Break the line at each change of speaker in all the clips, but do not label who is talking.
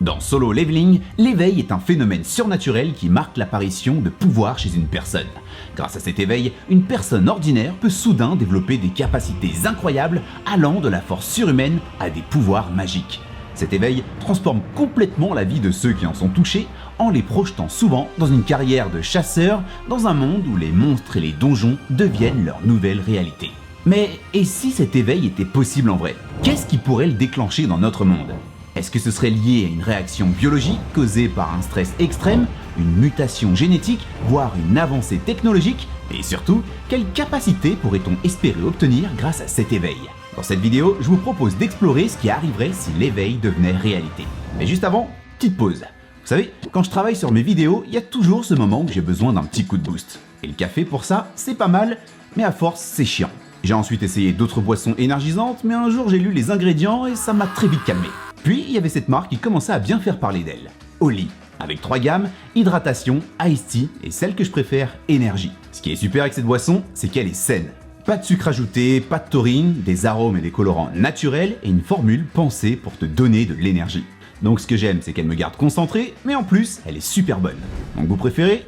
Dans Solo Leveling, l'éveil est un phénomène surnaturel qui marque l'apparition de pouvoirs chez une personne. Grâce à cet éveil, une personne ordinaire peut soudain développer des capacités incroyables allant de la force surhumaine à des pouvoirs magiques. Cet éveil transforme complètement la vie de ceux qui en sont touchés en les projetant souvent dans une carrière de chasseur dans un monde où les monstres et les donjons deviennent leur nouvelle réalité. Mais et si cet éveil était possible en vrai? Qu'est-ce qui pourrait le déclencher dans notre monde? Est-ce que ce serait lié à une réaction biologique causée par un stress extrême, une mutation génétique, voire une avancée technologique? Et surtout, quelle capacité pourrait-on espérer obtenir grâce à cet éveil? Dans cette vidéo, je vous propose d'explorer ce qui arriverait si l'éveil devenait réalité. Mais juste avant, petite pause. Vous savez, quand je travaille sur mes vidéos, il y a toujours ce moment où j'ai besoin d'un petit coup de boost. Et le café pour ça, c'est pas mal, mais à force, c'est chiant. J'ai ensuite essayé d'autres boissons énergisantes, mais un jour j'ai lu les ingrédients et ça m'a très vite calmé. Puis il y avait cette marque qui commençait à bien faire parler d'elle, Oli, avec 3 gammes, hydratation, iced tea et celle que je préfère, énergie. Ce qui est super avec cette boisson, c'est qu'elle est saine. Pas de sucre ajouté, pas de taurine, des arômes et des colorants naturels et une formule pensée pour te donner de l'énergie. Donc ce que j'aime, c'est qu'elle me garde concentré, mais en plus, elle est super bonne. Mon goût préféré?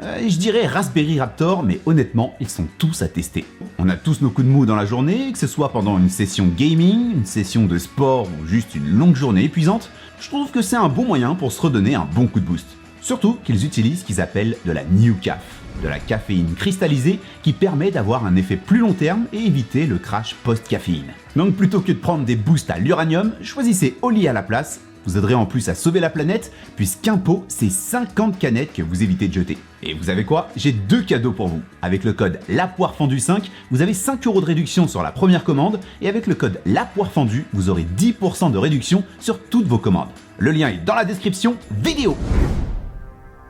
Je dirais Raspberry Raptor, mais honnêtement, ils sont tous à tester. On a tous nos coups de mou dans la journée, que ce soit pendant une session gaming, une session de sport ou juste une longue journée épuisante, je trouve que c'est un bon moyen pour se redonner un bon coup de boost. Surtout qu'ils utilisent ce qu'ils appellent de la New Caf, de la caféine cristallisée qui permet d'avoir un effet plus long terme et éviter le crash post-caféine. Donc plutôt que de prendre des boosts à l'uranium, choisissez Oli à la place. Vous aiderez en plus à sauver la planète, puisqu'un pot, c'est 50 canettes que vous évitez de jeter. Et vous savez quoi? J'ai 2 cadeaux pour vous. Avec le code LAPOIREFENDUE5, vous avez 5 € de réduction sur la première commande, et avec le code LAPOIREFENDUE, vous aurez 10% de réduction sur toutes vos commandes. Le lien est dans la description vidéo.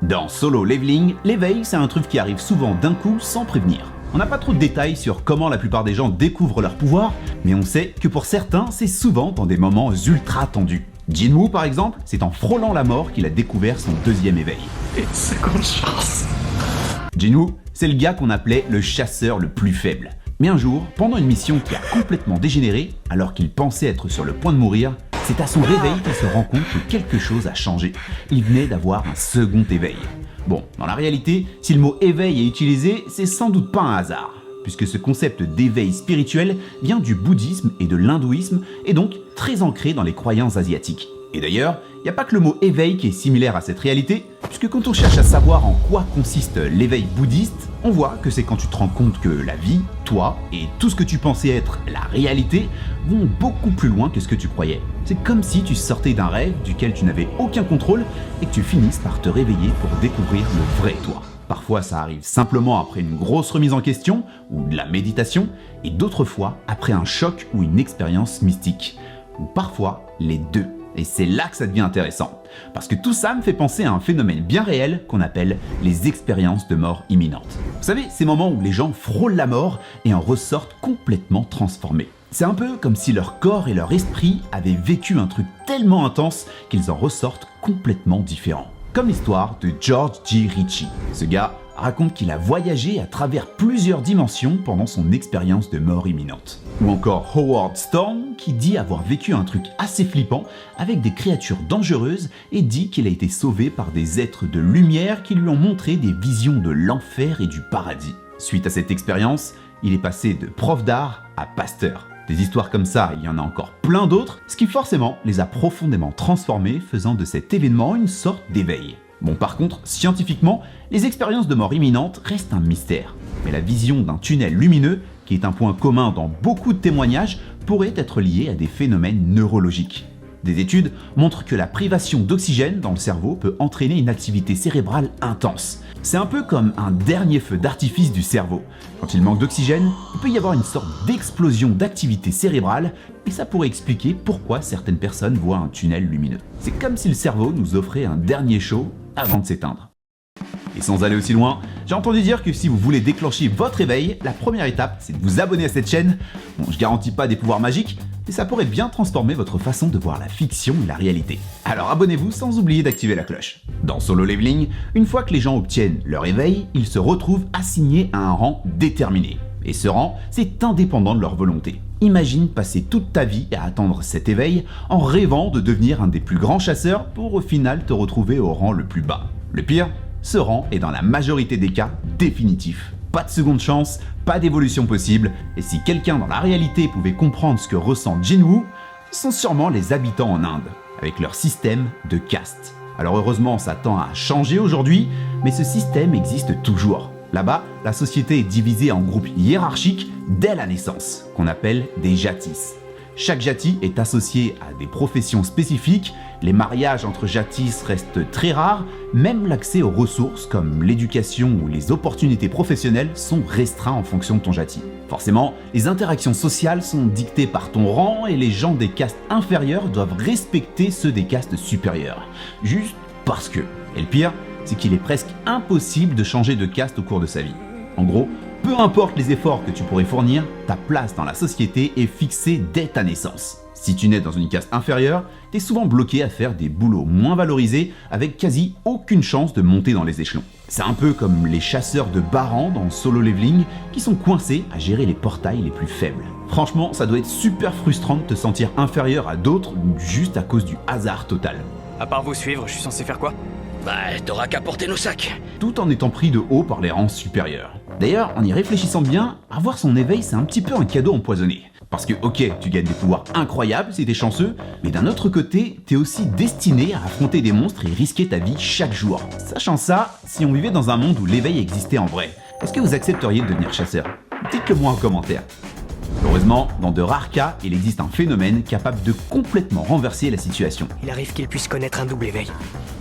Dans Solo Leveling, l'éveil, c'est un truc qui arrive souvent d'un coup sans prévenir. On n'a pas trop de détails sur comment la plupart des gens découvrent leur pouvoir, mais on sait que pour certains, c'est souvent dans des moments ultra tendus. Jinwoo par exemple, c'est en frôlant la mort qu'il a découvert son deuxième éveil.
Une seconde chance.
Jinwoo, c'est le gars qu'on appelait le chasseur le plus faible. Mais un jour, pendant une mission qui a complètement dégénéré, alors qu'il pensait être sur le point de mourir, c'est à son réveil qu'il se rend compte que quelque chose a changé. Il venait d'avoir un second éveil. Bon, dans la réalité, si le mot éveil est utilisé, c'est sans doute pas un hasard, puisque ce concept d'éveil spirituel vient du bouddhisme et de l'hindouisme, et donc très ancré dans les croyances asiatiques. Et d'ailleurs, il n'y a pas que le mot éveil qui est similaire à cette réalité, puisque quand on cherche à savoir en quoi consiste l'éveil bouddhiste, on voit que c'est quand tu te rends compte que la vie, toi, et tout ce que tu pensais être la réalité vont beaucoup plus loin que ce que tu croyais. C'est comme si tu sortais d'un rêve duquel tu n'avais aucun contrôle et que tu finisses par te réveiller pour découvrir le vrai toi. Parfois ça arrive simplement après une grosse remise en question ou de la méditation, et d'autres fois après un choc ou une expérience mystique. Ou parfois les deux. Et c'est là que ça devient intéressant. Parce que tout ça me fait penser à un phénomène bien réel qu'on appelle les expériences de mort imminente. Vous savez, ces moments où les gens frôlent la mort et en ressortent complètement transformés. C'est un peu comme si leur corps et leur esprit avaient vécu un truc tellement intense qu'ils en ressortent complètement différents. Comme l'histoire de George G. Ritchie. Ce gars raconte qu'il a voyagé à travers plusieurs dimensions pendant son expérience de mort imminente. Ou encore Howard Storm qui dit avoir vécu un truc assez flippant avec des créatures dangereuses et dit qu'il a été sauvé par des êtres de lumière qui lui ont montré des visions de l'enfer et du paradis. Suite à cette expérience, il est passé de prof d'art à pasteur. Des histoires comme ça, il y en a encore plein d'autres, ce qui forcément les a profondément transformés, faisant de cet événement une sorte d'éveil. Bon, par contre, scientifiquement, les expériences de mort imminente restent un mystère. Mais la vision d'un tunnel lumineux, qui est un point commun dans beaucoup de témoignages, pourrait être liée à des phénomènes neurologiques. Des études montrent que la privation d'oxygène dans le cerveau peut entraîner une activité cérébrale intense. C'est un peu comme un dernier feu d'artifice du cerveau. Quand il manque d'oxygène, il peut y avoir une sorte d'explosion d'activité cérébrale et ça pourrait expliquer pourquoi certaines personnes voient un tunnel lumineux. C'est comme si le cerveau nous offrait un dernier show avant de s'éteindre. Et sans aller aussi loin, j'ai entendu dire que si vous voulez déclencher votre éveil, la première étape, c'est de vous abonner à cette chaîne. Bon, je garantis pas des pouvoirs magiques, mais ça pourrait bien transformer votre façon de voir la fiction et la réalité. Alors abonnez-vous sans oublier d'activer la cloche. Dans Solo Leveling, une fois que les gens obtiennent leur éveil, ils se retrouvent assignés à un rang déterminé. Et ce rang, c'est indépendant de leur volonté. Imagine passer toute ta vie à attendre cet éveil en rêvant de devenir un des plus grands chasseurs pour au final te retrouver au rang le plus bas. Le pire, ce rang est dans la majorité des cas définitif. Pas de seconde chance, pas d'évolution possible, et si quelqu'un dans la réalité pouvait comprendre ce que ressent Jinwoo, ce sont sûrement les habitants en Inde, avec leur système de caste. Alors heureusement ça tend à changer aujourd'hui, mais ce système existe toujours. Là-bas, la société est divisée en groupes hiérarchiques dès la naissance, qu'on appelle des jatis. Chaque jati est associé à des professions spécifiques, les mariages entre jatis restent très rares, même l'accès aux ressources comme l'éducation ou les opportunités professionnelles sont restreints en fonction de ton jati. Forcément, les interactions sociales sont dictées par ton rang et les gens des castes inférieures doivent respecter ceux des castes supérieures. Juste parce que. Et le pire, c'est qu'il est presque impossible de changer de caste au cours de sa vie. En gros, peu importe les efforts que tu pourrais fournir, ta place dans la société est fixée dès ta naissance. Si tu nais dans une caste inférieure, t'es souvent bloqué à faire des boulots moins valorisés avec quasi aucune chance de monter dans les échelons. C'est un peu comme les chasseurs de Baran dans Solo Leveling qui sont coincés à gérer les portails les plus faibles. Franchement, ça doit être super frustrant de te sentir inférieur à d'autres juste à cause du hasard total.
À part vous suivre, je suis censé faire quoi?
Bah, t'auras qu'à porter nos sacs.
Tout en étant pris de haut par les rangs supérieurs. D'ailleurs, en y réfléchissant bien, avoir son éveil c'est un petit peu un cadeau empoisonné. Parce que ok, tu gagnes des pouvoirs incroyables si t'es chanceux, mais d'un autre côté, t'es aussi destiné à affronter des monstres et risquer ta vie chaque jour. Sachant ça, si on vivait dans un monde où l'éveil existait en vrai, est-ce que vous accepteriez de devenir chasseur? Dites-le moi en commentaire. Heureusement, dans de rares cas, il existe un phénomène capable de complètement renverser la situation.
Il arrive qu'il puisse connaître un double éveil.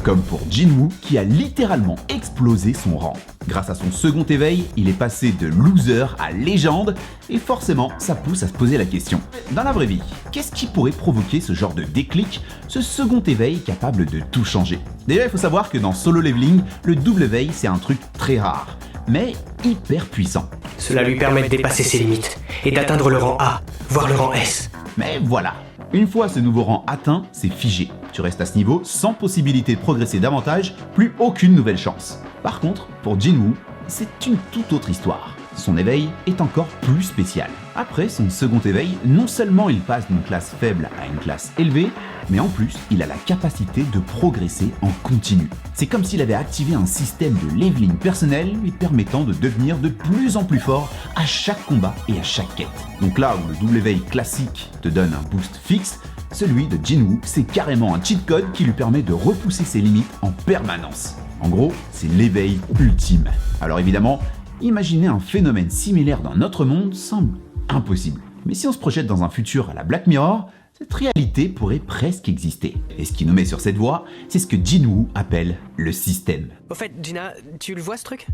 Comme pour Jinwoo qui a littéralement explosé son rang. Grâce à son second éveil, il est passé de loser à légende et forcément ça pousse à se poser la question. Dans la vraie vie, qu'est-ce qui pourrait provoquer ce genre de déclic, ce second éveil capable de tout changer? Déjà il faut savoir que dans Solo Leveling, le double éveil c'est un truc très rare, mais hyper puissant.
Cela lui permet de dépasser ses limites et d'atteindre le rang A, voire le rang S.
Mais voilà, une fois ce nouveau rang atteint, c'est figé. Tu restes à ce niveau sans possibilité de progresser davantage, plus aucune nouvelle chance. Par contre, pour Jinwoo, c'est une toute autre histoire. Son éveil est encore plus spécial. Après son second éveil, non seulement il passe d'une classe faible à une classe élevée, mais en plus, il a la capacité de progresser en continu. C'est comme s'il avait activé un système de leveling personnel lui permettant de devenir de plus en plus fort à chaque combat et à chaque quête. Donc là où le double éveil classique te donne un boost fixe, celui de Jinwoo, c'est carrément un cheat code qui lui permet de repousser ses limites en permanence. En gros, c'est l'éveil ultime. Alors évidemment, imaginer un phénomène similaire dans notre monde semble impossible. Mais si on se projette dans un futur à la Black Mirror, cette réalité pourrait presque exister. Et ce qui nous met sur cette voie, c'est ce que Jinwoo appelle le système.
Au fait, Gina, tu le vois ce truc?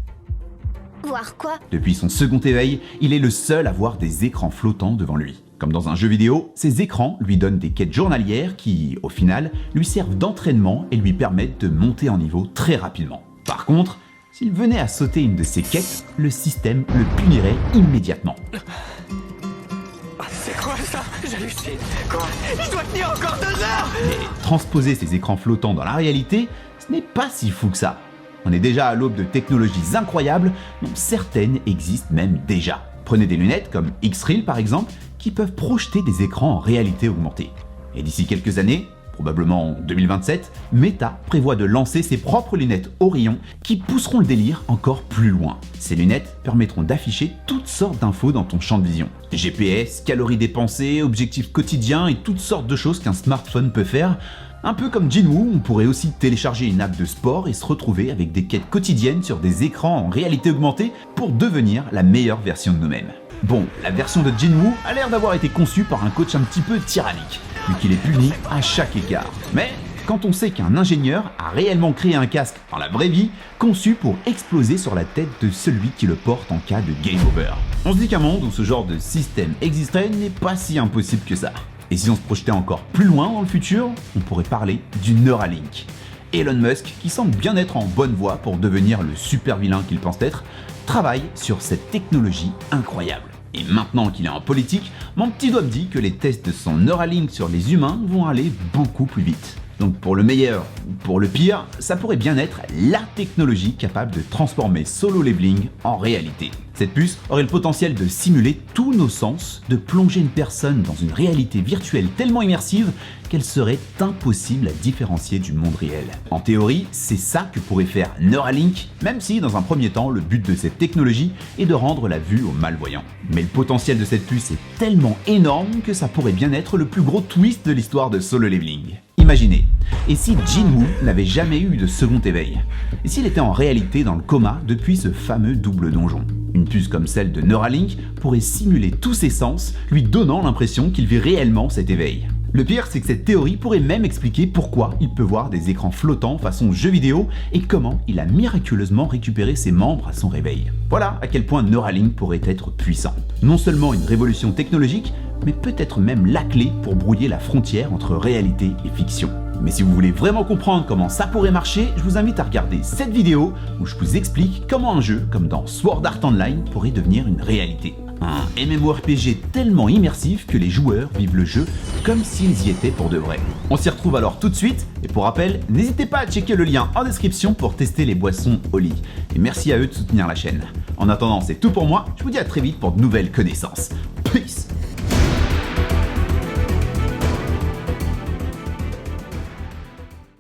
Voir quoi?
Depuis son second éveil, il est le seul à voir des écrans flottants devant lui. Comme dans un jeu vidéo, ces écrans lui donnent des quêtes journalières qui, au final, lui servent d'entraînement et lui permettent de monter en niveau très rapidement. Par contre, s'il venait à sauter une de ces quêtes, le système le punirait immédiatement.
C'est quoi ça? J'hallucine. Quoi? Je dois tenir encore 2 heures!
Mais transposer ces écrans flottants dans la réalité, ce n'est pas si fou que ça. On est déjà à l'aube de technologies incroyables, dont certaines existent même déjà. Prenez des lunettes comme X-Reel par exemple, qui peuvent projeter des écrans en réalité augmentée. Et d'ici quelques années, probablement en 2027, Meta prévoit de lancer ses propres lunettes Orion qui pousseront le délire encore plus loin. Ces lunettes permettront d'afficher toutes sortes d'infos dans ton champ de vision. GPS, calories dépensées, objectifs quotidiens et toutes sortes de choses qu'un smartphone peut faire. Un peu comme Jinwoo, on pourrait aussi télécharger une app de sport et se retrouver avec des quêtes quotidiennes sur des écrans en réalité augmentée pour devenir la meilleure version de nous-mêmes. Bon, la version de Jinwoo a l'air d'avoir été conçue par un coach un petit peu tyrannique, vu qu'il est puni à chaque écart. Mais quand on sait qu'un ingénieur a réellement créé un casque dans la vraie vie, conçu pour exploser sur la tête de celui qui le porte en cas de game over. On se dit qu'un monde où ce genre de système existerait n'est pas si impossible que ça. Et si on se projetait encore plus loin dans le futur, on pourrait parler du Neuralink. Elon Musk, qui semble bien être en bonne voie pour devenir le super vilain qu'il pense être, travaille sur cette technologie incroyable. Et maintenant qu'il est en politique, mon petit doigt me dit que les tests de son Neuralink sur les humains vont aller beaucoup plus vite. Donc pour le meilleur ou pour le pire, ça pourrait bien être la technologie capable de transformer Solo Leveling en réalité. Cette puce aurait le potentiel de simuler tous nos sens, de plonger une personne dans une réalité virtuelle tellement immersive qu'elle serait impossible à différencier du monde réel. En théorie, c'est ça que pourrait faire Neuralink, même si dans un premier temps, le but de cette technologie est de rendre la vue aux malvoyants. Mais le potentiel de cette puce est tellement énorme que ça pourrait bien être le plus gros twist de l'histoire de Solo Leveling. Imaginez, et si Jinwoo n'avait jamais eu de second éveil? Et s'il était en réalité dans le coma depuis ce fameux double donjon? Une puce comme celle de Neuralink pourrait simuler tous ses sens, lui donnant l'impression qu'il vit réellement cet éveil. Le pire, c'est que cette théorie pourrait même expliquer pourquoi il peut voir des écrans flottants façon jeu vidéo et comment il a miraculeusement récupéré ses membres à son réveil. Voilà à quel point Neuralink pourrait être puissant. Non seulement une révolution technologique, mais peut-être même la clé pour brouiller la frontière entre réalité et fiction. Mais si vous voulez vraiment comprendre comment ça pourrait marcher, je vous invite à regarder cette vidéo où je vous explique comment un jeu comme dans Sword Art Online pourrait devenir une réalité. Un MMORPG tellement immersif que les joueurs vivent le jeu comme s'ils y étaient pour de vrai. On s'y retrouve alors tout de suite, et pour rappel, n'hésitez pas à checker le lien en description pour tester les boissons Oli. Et merci à eux de soutenir la chaîne. En attendant, c'est tout pour moi, je vous dis à très vite pour de nouvelles connaissances. Peace!